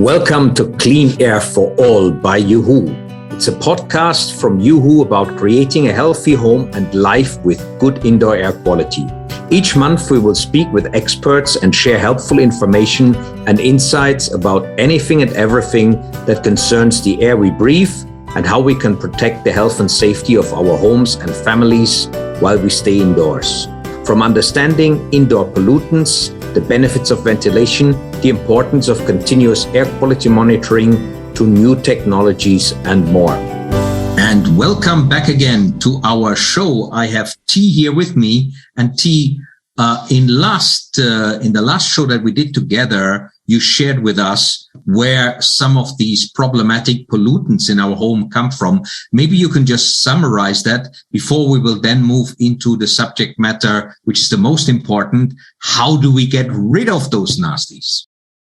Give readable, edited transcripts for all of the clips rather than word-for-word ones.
Welcome to Clean Air for All by uHoo. It's a podcast from uHoo about creating a healthy home and life with good indoor air quality. Each month we will speak with experts and share helpful information and insights about anything and everything that concerns the air we breathe and how we can protect the health and safety of our homes and families while we stay indoors. From understanding indoor pollutants, the benefits of ventilation, the importance of continuous air quality monitoring, to new technologies and more. And welcome back again to our show. I have T here with me, and T, in the last show that we did together, you shared with us where some of these problematic pollutants in our home come from. Maybe you can just summarize that before we will then move into the subject matter, which is the most important. How do we get rid of those nasties?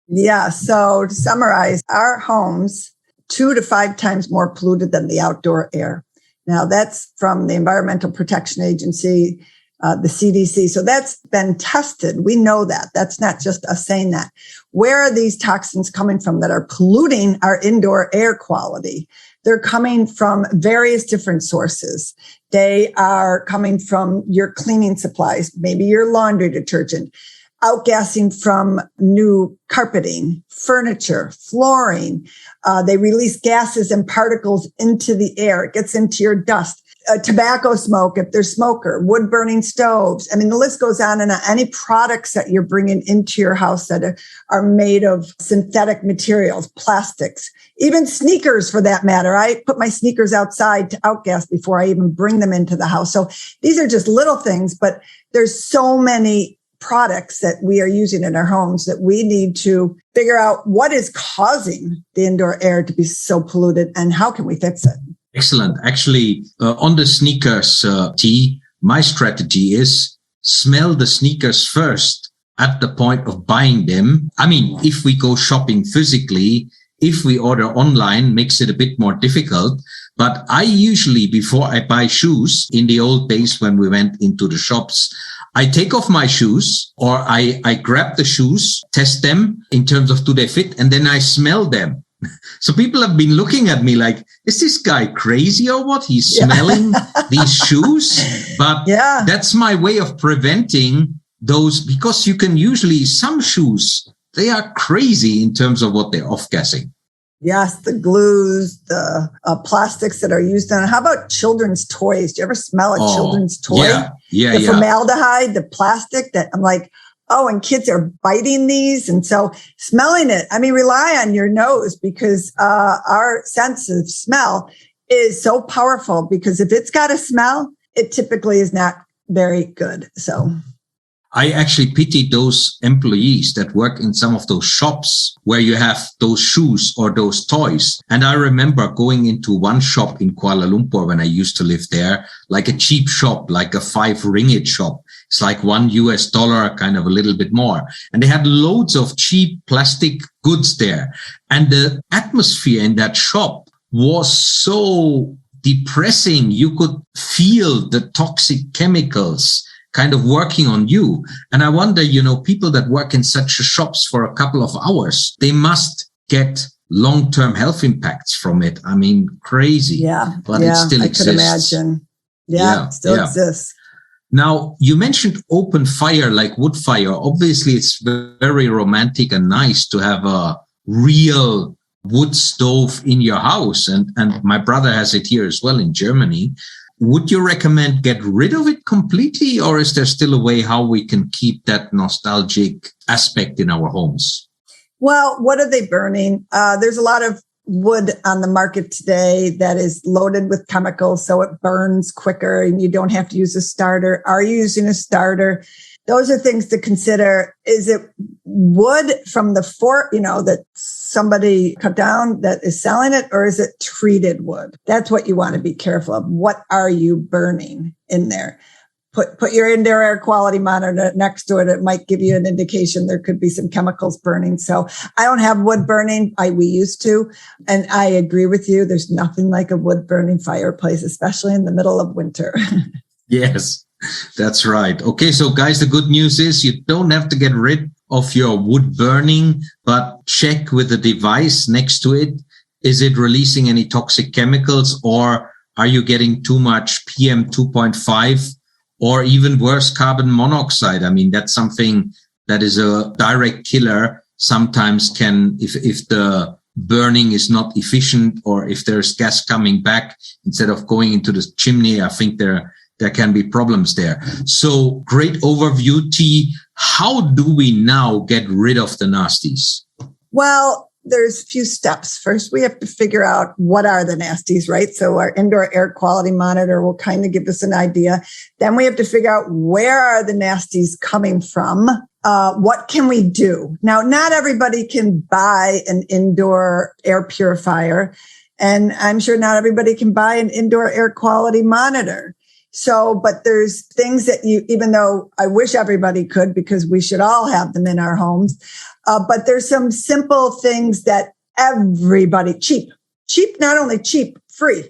Yeah. So to summarize, our homes 2 to 5 times more polluted than the outdoor air. Now that's from the Environmental Protection Agency, the CDC. So that's been tested. We know that. That's not just us saying that. Where are these toxins coming from that are polluting our indoor air quality? They're coming from various different sources. They are coming from your cleaning supplies, maybe your laundry detergent, outgassing from new carpeting, furniture, flooring. They release gases and particles into the air. It gets into your dust. Tobacco smoke, if they're smoker, wood burning stoves. I mean, the list goes on and on. Any products that you're bringing into your house that are made of synthetic materials, plastics, even sneakers for that matter. I put my sneakers outside to outgas before I even bring them into the house. So these are just little things, but there's so many products that we are using in our homes that we need to figure out what is causing the indoor air to be so polluted and how can we fix it. Excellent. Actually, on the sneakers, T, my strategy is smell the sneakers first at the point of buying them. I mean, if we go shopping physically, if we order online, makes it a bit more difficult. But I usually, before I buy shoes, in the old days when we went into the shops, I take off my shoes or I grab the shoes, test them in terms of do they fit, and then I smell them. So people have been looking at me like, is this guy crazy or what? He's smelling these shoes. But that's my way of preventing those, because you can usually, some shoes, they are crazy in terms of what they're off-gassing. Yes, the glues, the plastics that are used on. How about children's toys? Do you ever smell a children's toy? Yeah. The formaldehyde, the plastic that I'm like, oh, and kids are biting these. And so smelling it, I mean, rely on your nose because our sense of smell is so powerful because if it's got a smell, it typically is not very good. So I actually pity those employees that work in some of those shops where you have those shoes or those toys. And I remember going into one shop in Kuala Lumpur when I used to live there, like a cheap shop, like a 5 ringgit shop. It's like $1, kind of a little bit more. And they had loads of cheap plastic goods there. And the atmosphere in that shop was so depressing. You could feel the toxic chemicals kind of working on you. And I wonder, people that work in such shops for a couple of hours, they must get long-term health impacts from it. I mean, crazy. But it still exists. I could imagine. It still exists. Now, you mentioned open fire like wood fire. Obviously, it's very romantic and nice to have a real wood stove in your house. And my brother has it here as well in Germany. Would you recommend get rid of it completely, or is there still a way how we can keep that nostalgic aspect in our homes? Well, what are they burning? There's a lot of wood on the market today that is loaded with chemicals, so it burns quicker and you don't have to use a starter. Are you using a starter? Those are things to consider. Is it wood from the fort, that somebody cut down that is selling it, or is it treated wood? That's what you want to be careful of. What are you burning in there? Put your indoor air quality monitor next to it. It might give you an indication there could be some chemicals burning. So I don't have wood burning. We used to. And I agree with you. There's nothing like a wood burning fireplace, especially in the middle of winter. Yes, that's right. Okay, so guys, the good news is you don't have to get rid of your wood burning, but check with the device next to it. Is it releasing any toxic chemicals, or are you getting too much PM 2.5 or even worse, carbon monoxide? I mean, that's something that is a direct killer. Sometimes if the burning is not efficient, or if there's gas coming back instead of going into the chimney, I think there can be problems there. So great overview, T. How do we now get rid of the nasties? Well, there's a few steps. First, we have to figure out what are the nasties, right? So our indoor air quality monitor will kind of give us an idea. Then we have to figure out where are the nasties coming from? What can we do? Now, not everybody can buy an indoor air purifier, and I'm sure not everybody can buy an indoor air quality monitor. So, but there's things that even though I wish everybody could, because we should all have them in our homes, but there's some simple things that everybody, cheap, not only cheap, free,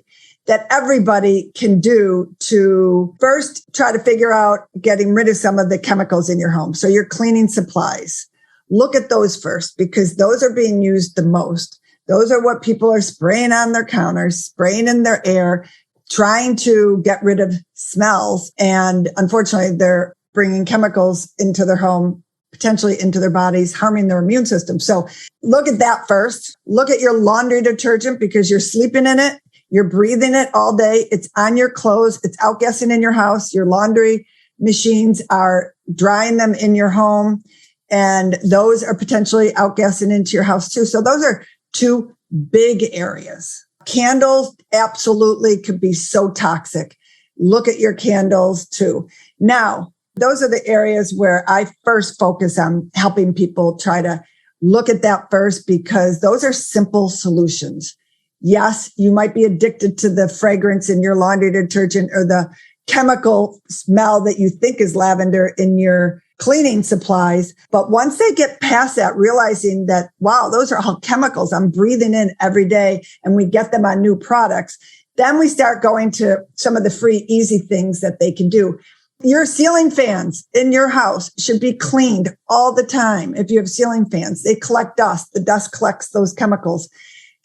that everybody can do to first try to figure out getting rid of some of the chemicals in your home. So your cleaning supplies, look at those first, because those are being used the most. Those are what people are spraying on their counters, spraying in their air, trying to get rid of smells. And unfortunately, they're bringing chemicals into their home, potentially into their bodies, harming their immune system. So look at that first. Look at your laundry detergent, because you're sleeping in it. You're breathing it all day. It's on your clothes. It's outgassing in your house. Your laundry machines are drying them in your home. And those are potentially outgassing into your house too. So those are two big areas. Candles absolutely could be so toxic. Look at your candles too. Now, those are the areas where I first focus on helping people try to look at that first, because those are simple solutions. Yes, you might be addicted to the fragrance in your laundry detergent or the chemical smell that you think is lavender in your cleaning supplies. But once they get past that, realizing that, wow, those are all chemicals I'm breathing in every day, and we get them on new products, then we start going to some of the free, easy things that they can do. Your ceiling fans in your house should be cleaned all the time. If you have ceiling fans, they collect dust. The dust collects those chemicals.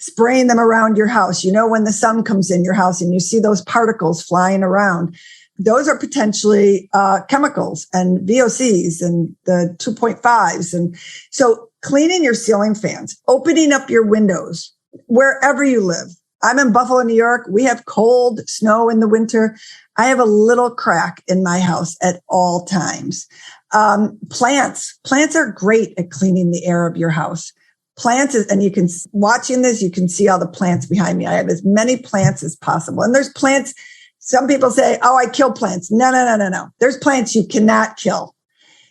Spraying them around your house. You know, when the sun comes in your house and you see those particles flying around, those are potentially chemicals and VOCs and the 2.5s. And so cleaning your ceiling fans, opening up your windows wherever you live. I'm in Buffalo, New York. We have cold snow in the winter. I have a little crack in my house at all times. Plants are great at cleaning the air of your house. Plants, and you can, watching this, you can see all the plants behind me. I have as many plants as possible. And there's plants, some people say, oh, I kill plants. No. There's plants you cannot kill.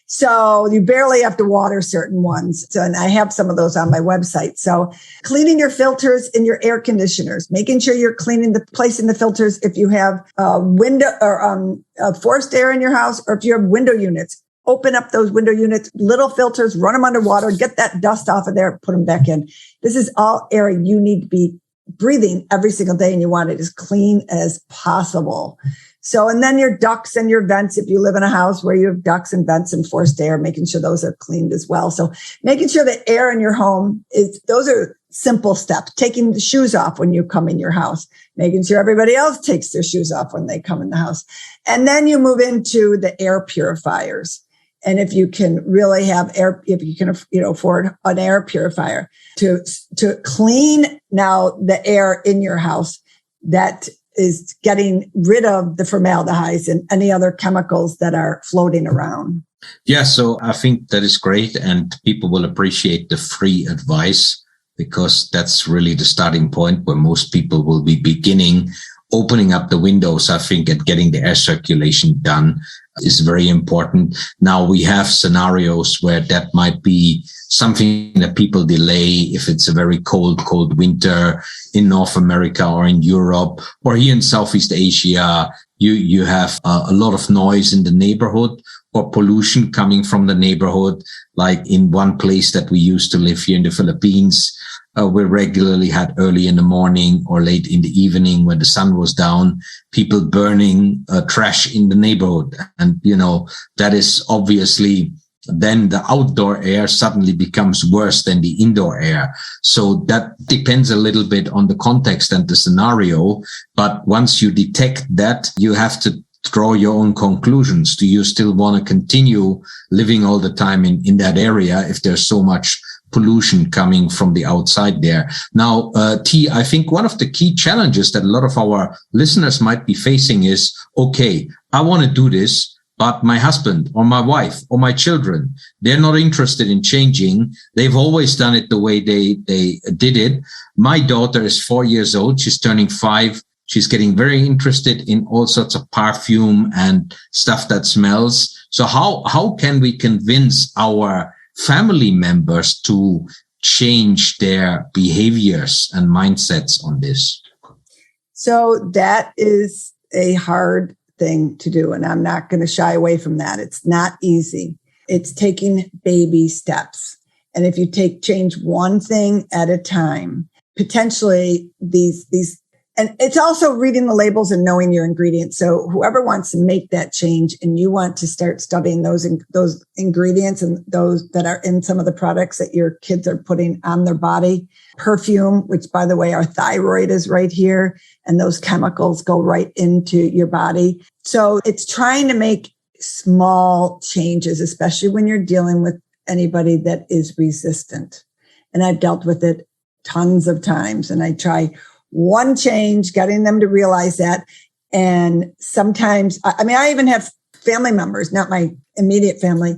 So you barely have to water certain ones. So, and I have some of those on my website. So cleaning your filters in your air conditioners, making sure you're cleaning the place in the filters. If you have window or forced air in your house, or if you have window units, open up those window units, little filters, run them underwater, get that dust off of there, put them back in. This is all air you need to be breathing every single day, and you want it as clean as possible. So, and then your ducts and your vents, if you live in a house where you have ducts and vents and forced air, making sure those are cleaned as well. So making sure the air in your home those are simple steps. Taking the shoes off when you come in your house, making sure everybody else takes their shoes off when they come in the house. And then you move into the air purifiers. And if you can really have air, if you can, afford an air purifier to clean now the air in your house, that is getting rid of the formaldehydes and any other chemicals that are floating around. Yeah, so I think that is great, and people will appreciate the free advice, because that's really the starting point where most people will be beginning. Opening up the windows, I think, and getting the air circulation done is very important. Now we have scenarios where that might be something that people delay if it's a very cold winter in North America or in Europe or here in Southeast Asia. You have a lot of noise in the neighborhood or pollution coming from the neighborhood. Like in one place that we used to live here in the Philippines, we regularly had early in the morning or late in the evening when the sun was down, people burning trash in the neighborhood. And, that is obviously then the outdoor air suddenly becomes worse than the indoor air. So that depends a little bit on the context and the scenario. But once you detect that, you have to draw your own conclusions. Do you still want to continue living all the time in that area if there's so much pollution coming from the outside there? Now, T, I think one of the key challenges that a lot of our listeners might be facing is, okay, I want to do this, but my husband or my wife or my children, they're not interested in changing. They've always done it the way they did it. My daughter is 4 years old. She's turning 5. She's getting very interested in all sorts of perfume and stuff that smells. So how can we convince our family members to change their behaviors and mindsets on this? So that is a hard thing to do. And I'm not going to shy away from that. It's not easy. It's taking baby steps. And if you change one thing at a time, potentially these, and it's also reading the labels and knowing your ingredients. So whoever wants to make that change and you want to start studying those ingredients and those that are in some of the products that your kids are putting on their body, perfume, which by the way, our thyroid is right here, and those chemicals go right into your body. So it's trying to make small changes, especially when you're dealing with anybody that is resistant. And I've dealt with it tons of times, and I try one change, getting them to realize that. And sometimes, I even have family members, not my immediate family,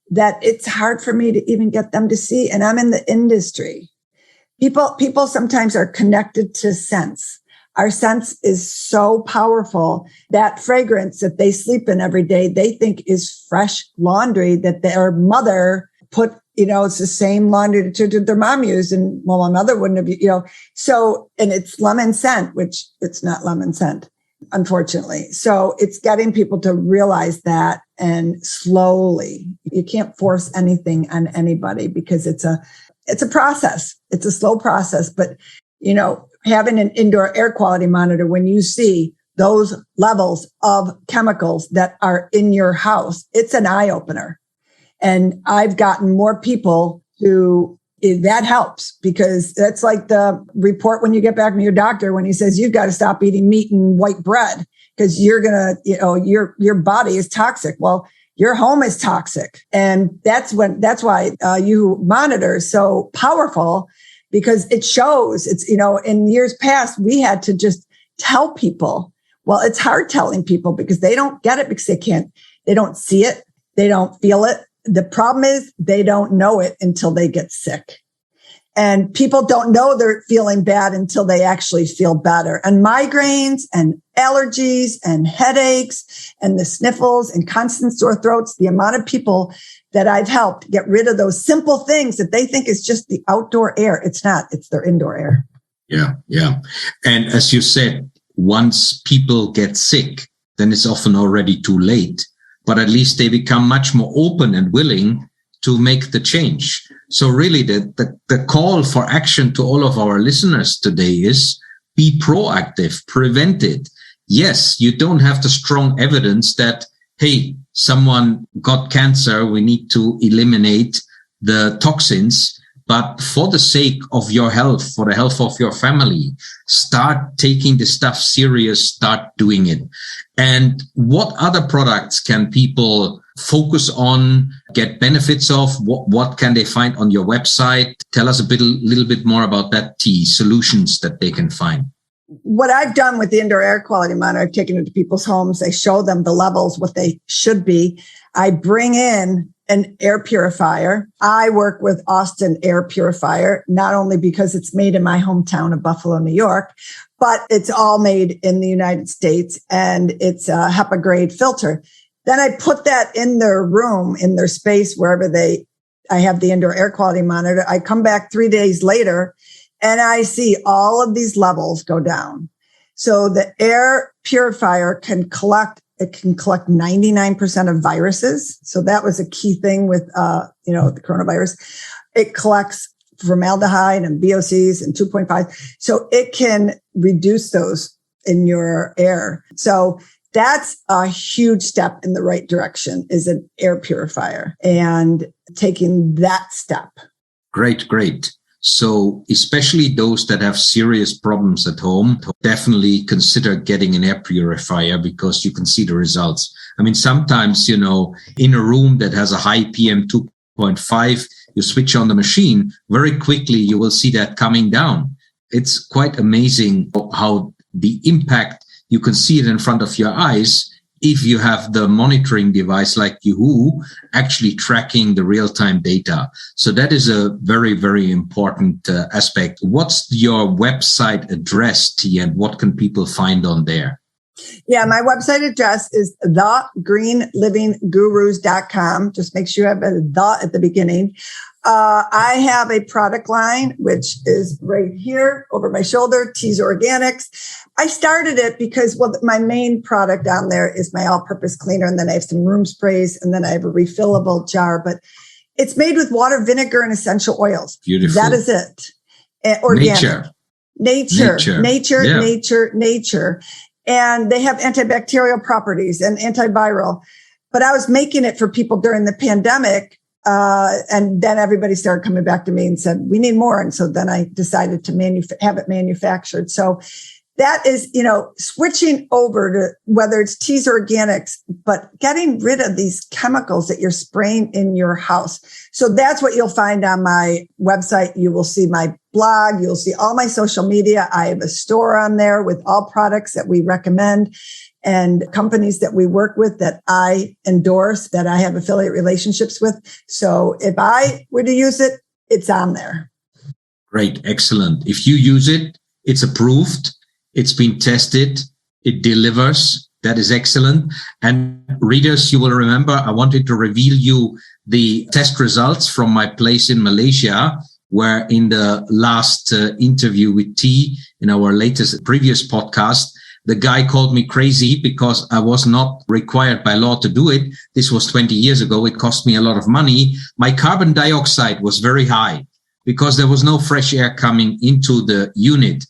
that it's hard for me to even get them to see. And I'm in the industry. People sometimes are connected to scents. Our sense is so powerful. That fragrance that they sleep in every day, they think is fresh laundry that their mother put, it's the same laundry detergent their mom used. And well, my mother wouldn't have, so, and it's lemon scent, which it's not lemon scent, unfortunately. So it's getting people to realize that, and slowly. You can't force anything on anybody because it's a process. It's a slow process, but having an indoor air quality monitor, when you see those levels of chemicals that are in your house, it's an eye opener. And I've gotten more people that helps, because that's like the report when you get back from your doctor when he says you've got to stop eating meat and white bread because you're going to, your body is toxic. Well, your home is toxic. And that's why uHoo monitor is so powerful, because it shows. It's, in years past, we had to just tell people. Well, it's hard telling people because they don't get it, because they don't see it. They don't feel it. The problem is they don't know it until they get sick. And people don't know they're feeling bad until they actually feel better. And migraines and allergies and headaches and the sniffles and constant sore throats, the amount of people that I've helped get rid of those simple things that they think is just the outdoor air. It's not, it's their indoor air. Yeah, yeah. And as you said, once people get sick, then it's often already too late. But at least they become much more open and willing to make the change. So really the call for action to all of our listeners today is be proactive, prevent it. Yes, you don't have the strong evidence that, hey, someone got cancer, we need to eliminate the toxins. But for the sake of your health, for the health of your family, start taking the stuff serious, start doing it. And what other products can people focus on, get benefits of? What can they find on your website? Tell us a little bit more about that, solutions that they can find. What I've done with the indoor air quality monitor, I've taken it to people's homes. I show them the levels, what they should be. I bring in an air purifier. I work with Austin Air Purifier, not only because it's made in my hometown of Buffalo, New York, but it's all made in the United States, and it's a HEPA grade filter. Then I put that in their room, in their space, wherever I have the indoor air quality monitor. I come back 3 days later and I see all of these levels go down. So the air purifier can collect 99% of viruses. So that was a key thing with, the coronavirus. It collects formaldehyde and VOCs and 2.5. So it can reduce those in your air. So That's a huge step in the right direction, is an air purifier and taking that step. Great. So especially those that have serious problems at home, definitely consider getting an air purifier because you can see the results. I mean, sometimes, in a room that has a high PM 2.5, you switch on the machine, very quickly you will see that coming down. It's quite amazing how the impact, you can see it in front of your eyes if you have the monitoring device like uHoo actually tracking the real-time data. So that is a very, very important aspect. What's your website address, T, and what can people find on there? Yeah, my website address is thegreenlivinggurus.com. Just make sure you have a the at the beginning. I have a product line, which is right here over my shoulder, T's Organics. I started it because, my main product on there is my all-purpose cleaner, and then I have some room sprays, and then I have a refillable jar, but it's made with water, vinegar, and essential oils. Beautiful. That is it. Organic. Nature. And they have antibacterial properties and antiviral. But I was making it for people during the pandemic. And then everybody started coming back to me and said, we need more. And so then I decided to have it manufactured. So that is, switching over to whether it's T's Organics, but getting rid of these chemicals that you're spraying in your house. So that's what you'll find on my website. You will see my blog. You'll see all my social media. I have a store on there with all products that we recommend and companies that we work with that I endorse, that I have affiliate relationships with. So if I were to use it, it's on there. Great. Excellent. If you use it, it's approved. It's been tested. It delivers. That is excellent. And readers, you will remember, I wanted to reveal you the test results from my place in Malaysia, where in the last interview with T in our previous podcast, the guy called me crazy because I was not required by law to do it. This was 20 years ago. It cost me a lot of money. My carbon dioxide was very high because there was no fresh air coming into the unit.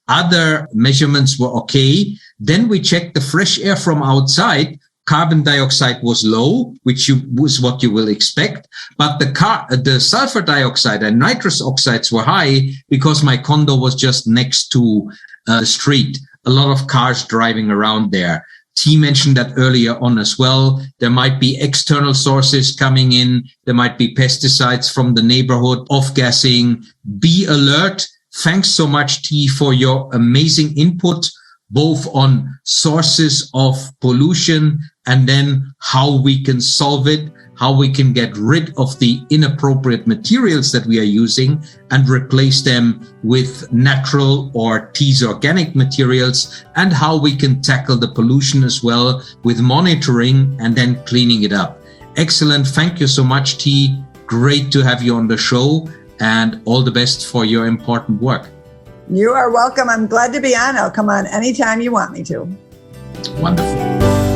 Other measurements were okay. Then we checked the fresh air from outside. Carbon dioxide was low, which was what you will expect. But the sulfur dioxide and nitrous oxides were high because my condo was just next to the street. A lot of cars driving around there. T mentioned that earlier on as well. There might be external sources coming in. There might be pesticides from the neighborhood, off-gassing. Be alert. Thanks so much, T, for your amazing input, both on sources of pollution and then how we can solve it, how we can get rid of the inappropriate materials that we are using and replace them with natural or T's organic materials, and how we can tackle the pollution as well with monitoring and then cleaning it up. Excellent. Thank you so much, T. Great to have you on the show, and all the best for your important work. You are welcome. I'm glad to be on. I'll come on anytime you want me to. Wonderful.